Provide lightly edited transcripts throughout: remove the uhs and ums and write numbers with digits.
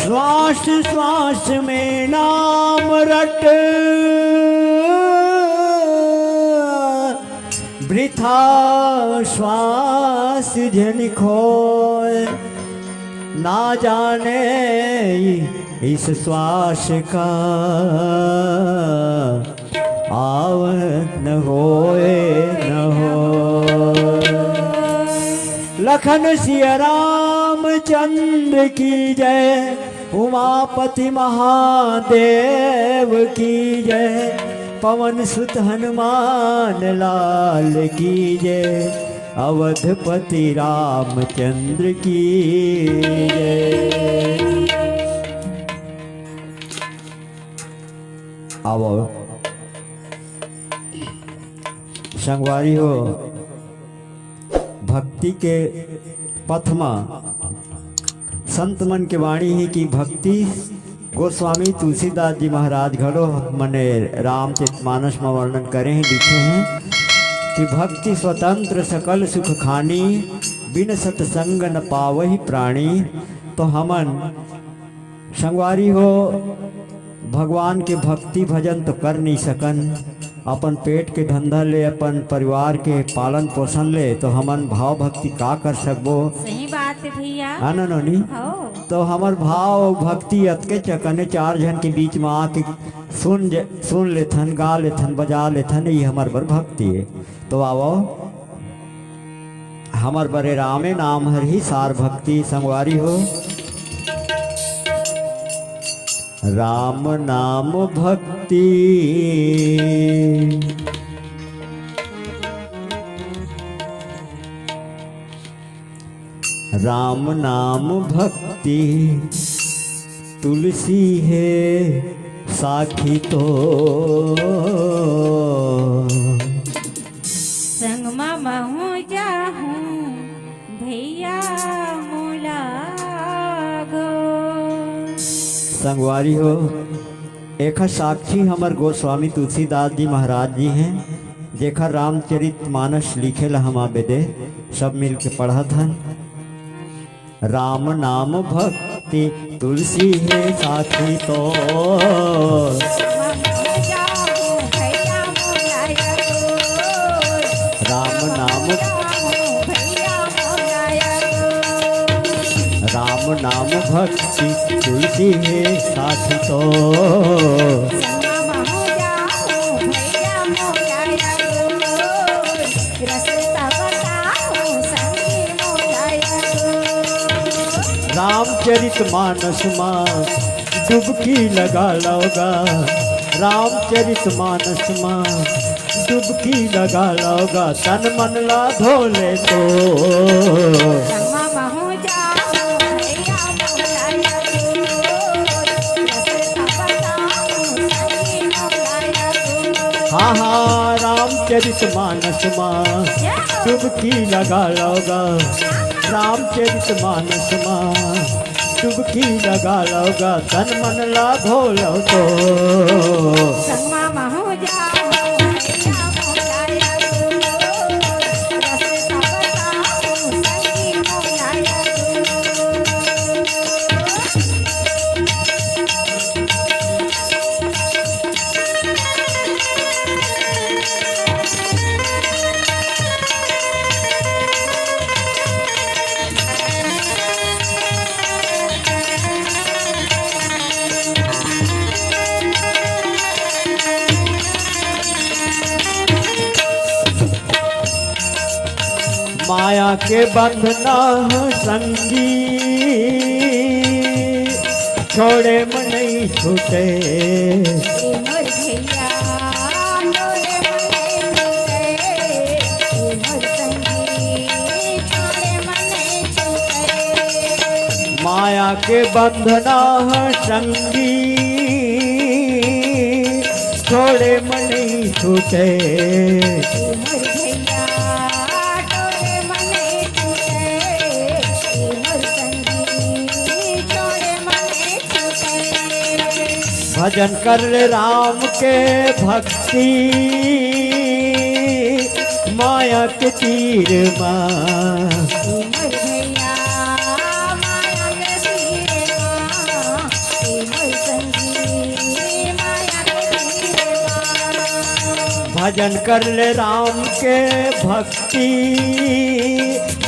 श्वास श्वास में नाम रट, वृथा श्वास जन खोए, ना जाने इस श्वास का आव न होए न हो। लखन सिया रामचंद्र की जय, उमापति महादेव की जय, पवन सुत हनुमान लाल की जय, अवधपति रामचंद्र की जय। आओ संगवारी हो, भक्ति के पथमा संत मन के वाणी ही की भक्ति गोस्वामी तुलसीदास जी महाराज घड़ो मने रामचरितमानस में वर्णन करें ही लिखे हैं कि भक्ति स्वतंत्र सकल सुख खानी, बिन सत्संग न पावहि प्राणी। तो हमन संगवारी हो भगवान के भक्ति भजन तो कर नहीं सकन, अपन पेट के धंधा ले, अपन परिवार के पालन पोषण ले, तो हमन भाव भक्ति का कर सकबो। सही बात है भैया। नहीं तो हमर भाव भक्ति अतके चकने चार जन के बीच में आके सुन लेथन, गा लेथन, बजा लेथन, ये हमार बर भक्ति है। तो आओ हमार बरे रामे नाम हर ही सार भक्ति संगवारी हो। राम नाम भक्ति राम नाम भक्ति तुलसी है साखी तो, संग महू जाहूं भैया मोला गो। संगवारी हो एक साक्षी हमर गोस्वामी तुलसीदास जी महाराज जी हैं, जेखर रामचरितमानस लिखे ला हम बेदे सब मिल के पढ़त हन। राम नाम भक्ति तुलसी है साखी तो, राम नाम भक्ति तुलसी है साखी तो, रामचरितमानस मां डुबकी लगा लोगा, रामचरितमानस मां डुबकी लगा लोगा, तन मन ला धोले तो। हाँ हाँ रामचरितमानस मां डुबकी लगा लोगा, रामचरितमानस मां डुबकी लगा लोगा, तन मन ला धोलो तो। माया के बंधना संगी, छोड़े मन नहीं छूटे, माया के बंधना संगी, छोड़े मन नहीं छूटे, भजन कर राम के भक्ति, माया के तीर माँ, भजन कर ले राम के भक्ति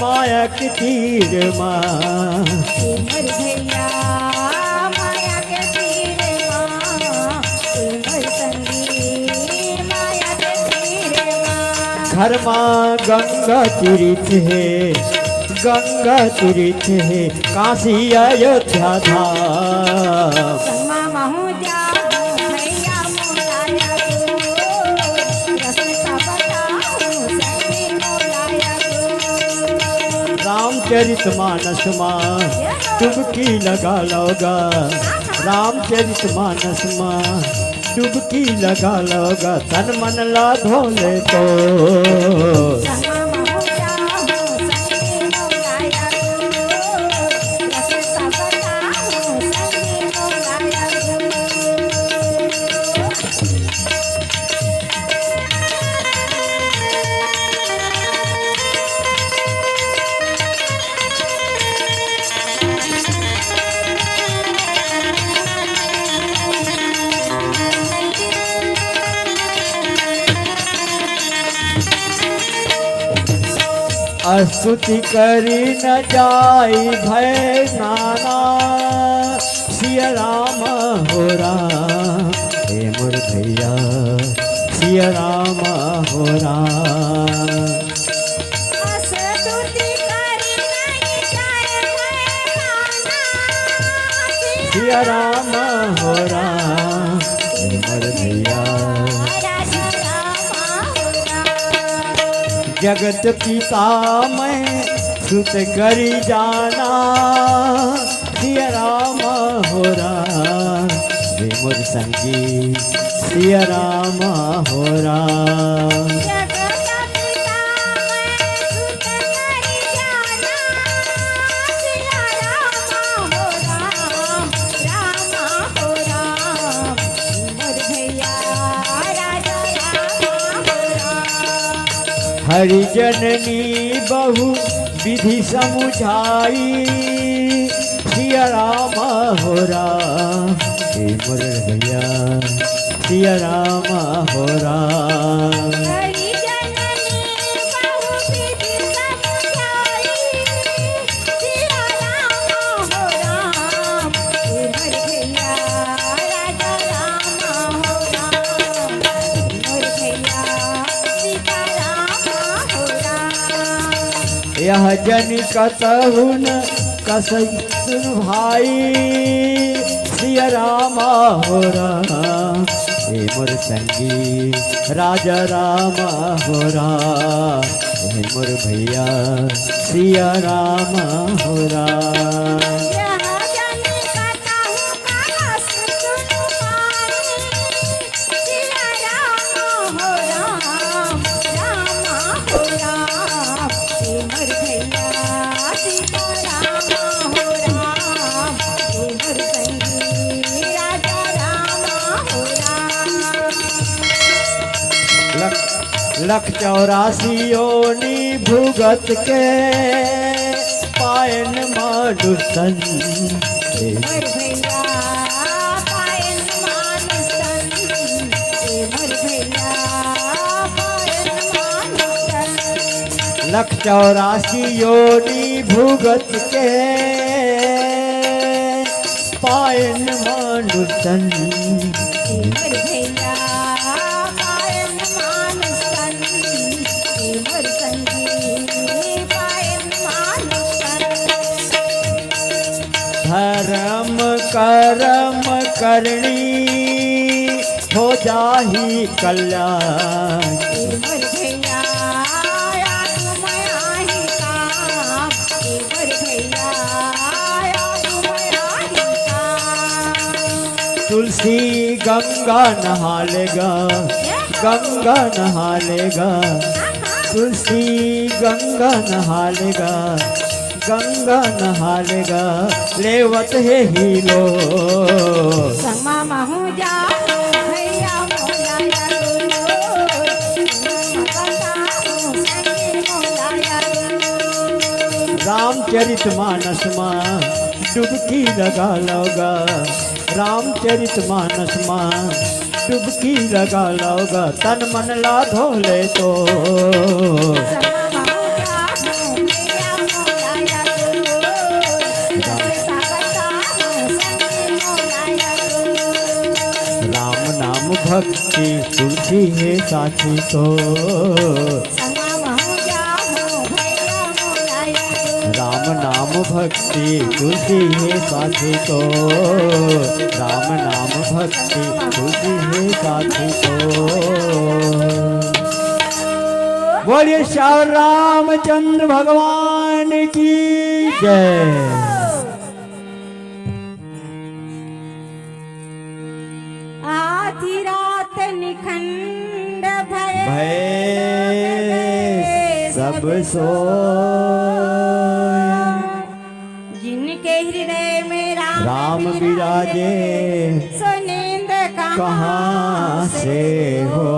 माया के तीर माँ उमर भैया माया के तीर माँ उमर संगी माया के तीर माँ घर माँ गंगा तीर्थ है गंगा तीर्थ है काशी अयोध्या धाम संगमा महू जाऊं भैया मोलाया गो रस्ता बताऊं संगी मोलाया गो रामचरित मानस माँ डुबकी लगा लोगा रामचरित मानस माँ डुबकी लगा लोगा तन मन ला धोले तो संगमा महू जाऊं संगी मोलाया गो रस्ता बताऊं संगी मोलाया गो स्तुति करी न जाई भय नाना सिया राम हो राम हे मोर भैया सिया राम हो राम स्तुति करी नहीं जाए भैया सिया राम हो राम हे मोर भैया राजा रामा हो राम जगत पिता मैं सुत करी जाना सिया राम हो राम हे मोर संगी सिया राम हो राम जगत पिता मैं सुत करी जाना सिया रामा हो राम रामा हो राम मोर भैया राजा रामा हो राम हरिजननी बहु विधि समुझाई सिया राम हो राम हे मोर भैया सिया राम हो राम हरि जननी बहु विधि समझाई सिया रामा हो राम मोर भैया राजा रामा हो राम मोर भैया सीता रामा हो राम यह जन कतहुन कसई सुन भाई सिया राम हो राम हे मोर संगी राजा राम हो राम हे मोर भैया सिया राम हो राम यह जन कतहु कहस सुनु पानी सिया रामा हो राम रामा हो राम हे मोर भैया सीता रामा हो राम हे मोर संगी राजा रामा हो राम लख 84 योनि भुगत के पायन माडुसन हे मोर भैया पायन मानुसन हे मोर भैया पायन मानुसन लख 84 योनि भुगत के पायन माडुसन मोर भैया पायन मानुसन हे मोर संगी पायन मानुसन धर्म कर्म करनी हो जाही कल्याण हे मोर भैया तुमया ही काम हे मोर भैया तुमया ही काम तुलसी गंगा नहा लेगा गंगा नहा लेगा तुलसी गंगा नहा लेगा गंगा नहा लेगा लेवत है ही लो संगमा महू जाऊं भैया मोलाया बताऊं संगी मोलाया रामचरित मानस माँ डुबकी लगा लोगा रामचरित मानस माँ डुबकी लगा लोगा तन मन ला धो ले तो संगमा महू जाऊं भैया मोलाया तू सकता हूँ संग मोलाया तू राम नाम भक्ति तुलसी है साथी तो संगमा महू जाऊं भैया मोलाया तू राम नाम भक्ति तुलसी है साथी तो राम नाम भक्ति तुलसी है साथी तो बोलिए श्याम रामचंद्र भगवान की जय। आधी रात निखंड भय भय सब सो जिनके हृदय में राम विराजे सुनिंद कहाँ से हो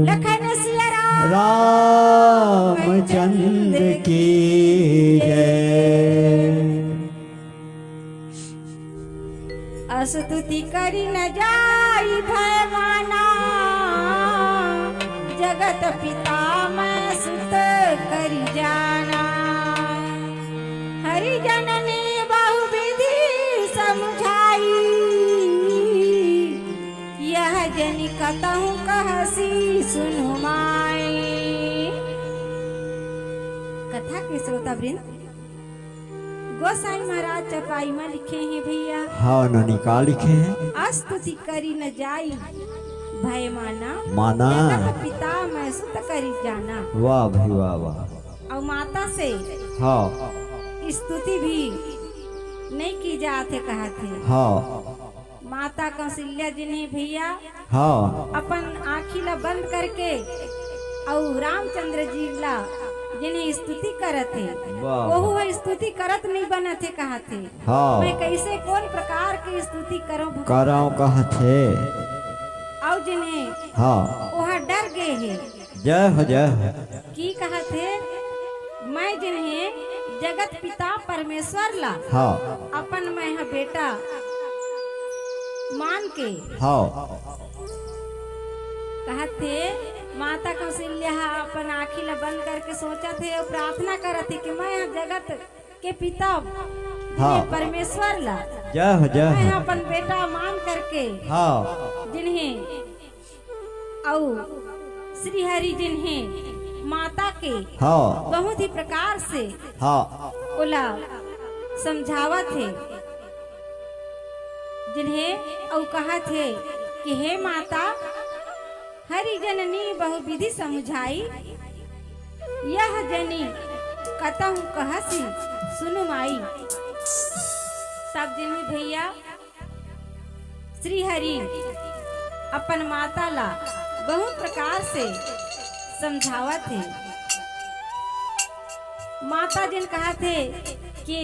लखन सिया राम रामचंद्र की जय। स्तुति करी न जाई भय माना जगत पिता मैं सुत करी जाना हरि जननी बहु विधि समझाई यह जनि कतहु कहसी सुनु माई। कथा के श्रोता वृंद गोसाई महाराज चपाई में लिखे हैं भैया हाँ ननी का लिखे हैं स्तुति करी न जाई भय माना माना जगत पिता मैं सुत करी जाना। वाह भाई वाह वाह। और माता से हाँ स्तुति भी नहीं की जाते कहा थे। हाँ माता कौशल्या जी ने भैया हाँ अपन आँखी ला बंद करके और रामचंद्र जी ला जिन्हें स्तुति करत थे वाह। वो स्तुति करत नहीं बना थे कहा थे हाँ मैं कैसे कौन प्रकार की स्तुति करूं कराओ कहा थे और जिन्हें हाँ वह डर गए हैं जय हो जय हो। की कहा थे मैं जिन्हें जगत पिता परमेश्वर ला हाँ अपन मैं है बेटा मान के हाँ कहा थे माता कौशल्या अपन आँखी ला बंद करके सोचा थे और प्रार्थना करत थे कि मैं जगत के पिता हाँ। परमेश्वर ला जय हो जय मैं हो। अपन बेटा मान करके हाँ जिन्हें और श्री हरि जिन्हें माता के हाँ बहुत ही प्रकार से हाँ ओला समझावत थे जिन्हें और कहा थे कि हे माता हरि जननी बहु विधि समझाई यह जनी कतहु कहसी सुनु माई। तब जिन्हें भैया श्री हरि अपन माता ला बहुत प्रकार से समझावत थे। माता जिन कहा थे कि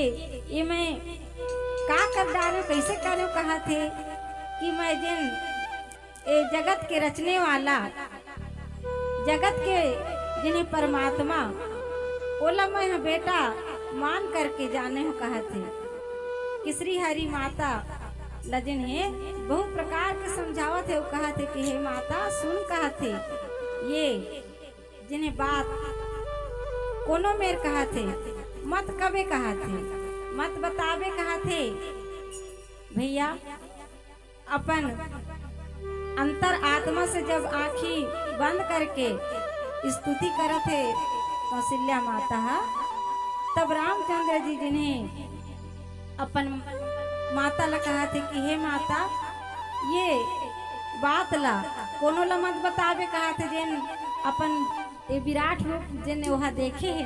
ये मैं का कर डालो कैसे करो कहा थे कि मैं जिन ए जगत के रचने वाला जगत के जिन्हें परमात्मा ओला मैं बेटा मान करके जाने हो कहा थे कि श्री हरि माता लजन है बहुत प्रकार के समझावत है वो कहा थे कि हे माता सुन कहा थे ये जिन्हें बात कोनो मेर कहा थे मत कबे कहा थे मत बतावे कहा थे भैया अपन अंतर आत्मा से जब आँखी बंद करके स्तुति करत थे कौशल्या माता तब रामचंद्र जी जिन्हें अपन माता ला कहा थे कि हे माता ये बात ला कोनो ला मत बतावे कहा थे जिन अपन ये विराट रूप जिन वहाँ देखे है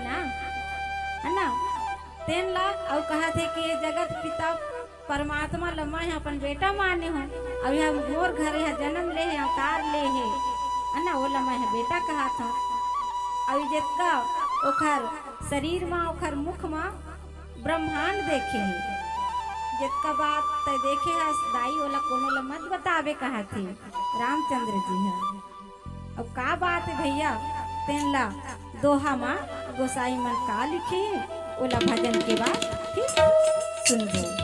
ना तेन ला और कहा थे कि ये जगत पिता परमात्मा लम्मा है अपन बेटा माने हो अब हम गोर घर है जन्म ले है अवतार ले है ना वो लम्मा है बेटा कहा था अब जितना ओखर शरीर में ओखर मुख में ब्रह्मांड देखे है जितना बात तय देखे है दाई वाला कोनो ला मत बतावे कहा थे रामचंद्र जी है। अब का बात है भैया तेन ला दोहा माँ गोसाई मन का लिखे है ओला भजन के बाद फिर सुन दो।